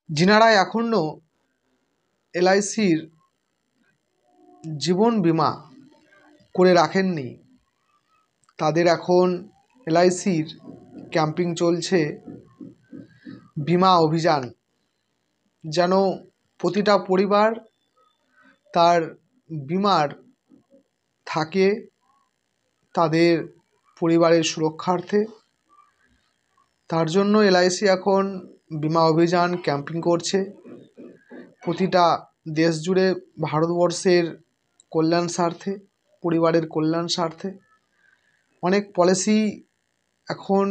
যিনারা এখনও এলআইসির জীবন বীমা করে রাখেননি তাদের এখন এলআইসির ক্যাম্পিং চলছে, বীমা অভিযান, যেন প্রতিটা পরিবার তার বীমার থাকে তাদের পরিবারের সুরক্ষার্থে। তার জন্য এলআইসি এখন বীমা অভিযান ক্যাম্পিং করছে প্রতিটা দেশ জুড়ে, ভারতবর্ষের কল্যাণ স্বার্থে, পরিবারের কল্যাণ স্বার্থে। অনেক পলিসি এখন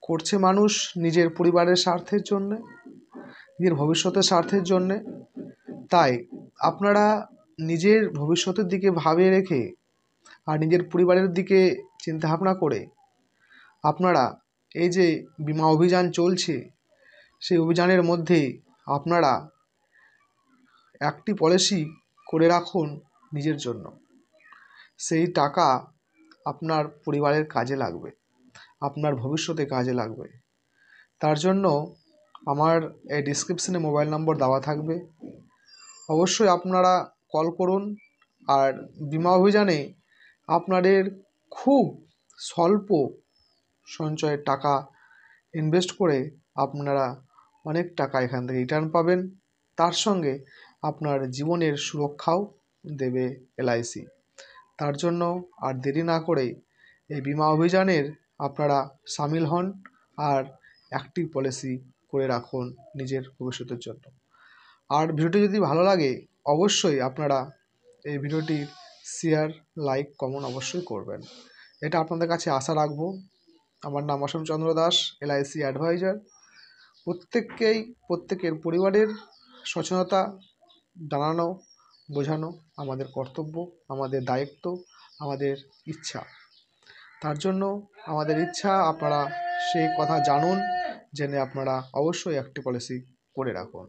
করছে মানুষ নিজের পরিবারের স্বার্থের জন্যে, নিজের ভবিষ্যতের স্বার্থের জন্যে। তাই আপনারা নিজের ভবিষ্যতের দিকে ভাবিয়ে রেখে আর নিজের পরিবারের দিকে চিন্তাভাবনা করে আপনারা এই যে বীমা অভিযান চলছে সেই অভিযানের মধ্যে আপনারা একটি পলিসি করে রাখুন নিজের জন্য। সেই টাকা আপনার পরিবারের কাজে লাগবে, আপনার ভবিষ্যতে কাজে লাগবে। তার জন্য আমার এই ডিসক্রিপশনে মোবাইল নম্বর দেওয়া থাকবে, অবশ্যই আপনারা কল করুন। আর বীমা অভিযানে আপনাদের খুব স্বল্প সঞ্চয়ের টাকা ইনভেস্ট করে আপনারা অনেক টাকা এখান থেকে রিটার্ন পাবেন, তার সঙ্গে আপনার জীবনের সুরক্ষাও দেবে এলআইসি। তার জন্য আর দেরি না করে এই বীমা অভিযানের আপনারা সামিল হন আর একটি পলিসি করে রাখুন নিজের ভবিষ্যতের জন্য। আর ভিডিওটি যদি ভালো লাগে অবশ্যই আপনারা এই ভিডিওটি শেয়ার, লাইক, কমেন্ট অবশ্যই করবেন, এটা আপনাদের কাছে আশা রাখবো। আমার নাম অসীম চন্দ্র দাস, এলআইসি অ্যাডভাইজার। প্রত্যেকের পরিবারের সচেতনতা জানানো, বোঝানো আমাদের কর্তব্য, আমাদের দায়িত্ব, আমাদের ইচ্ছা। তার জন্য আমাদের ইচ্ছা আপনারা সেই কথা জানুন, জেনে আপনারা অবশ্যই একটি পলিসি করে রাখুন।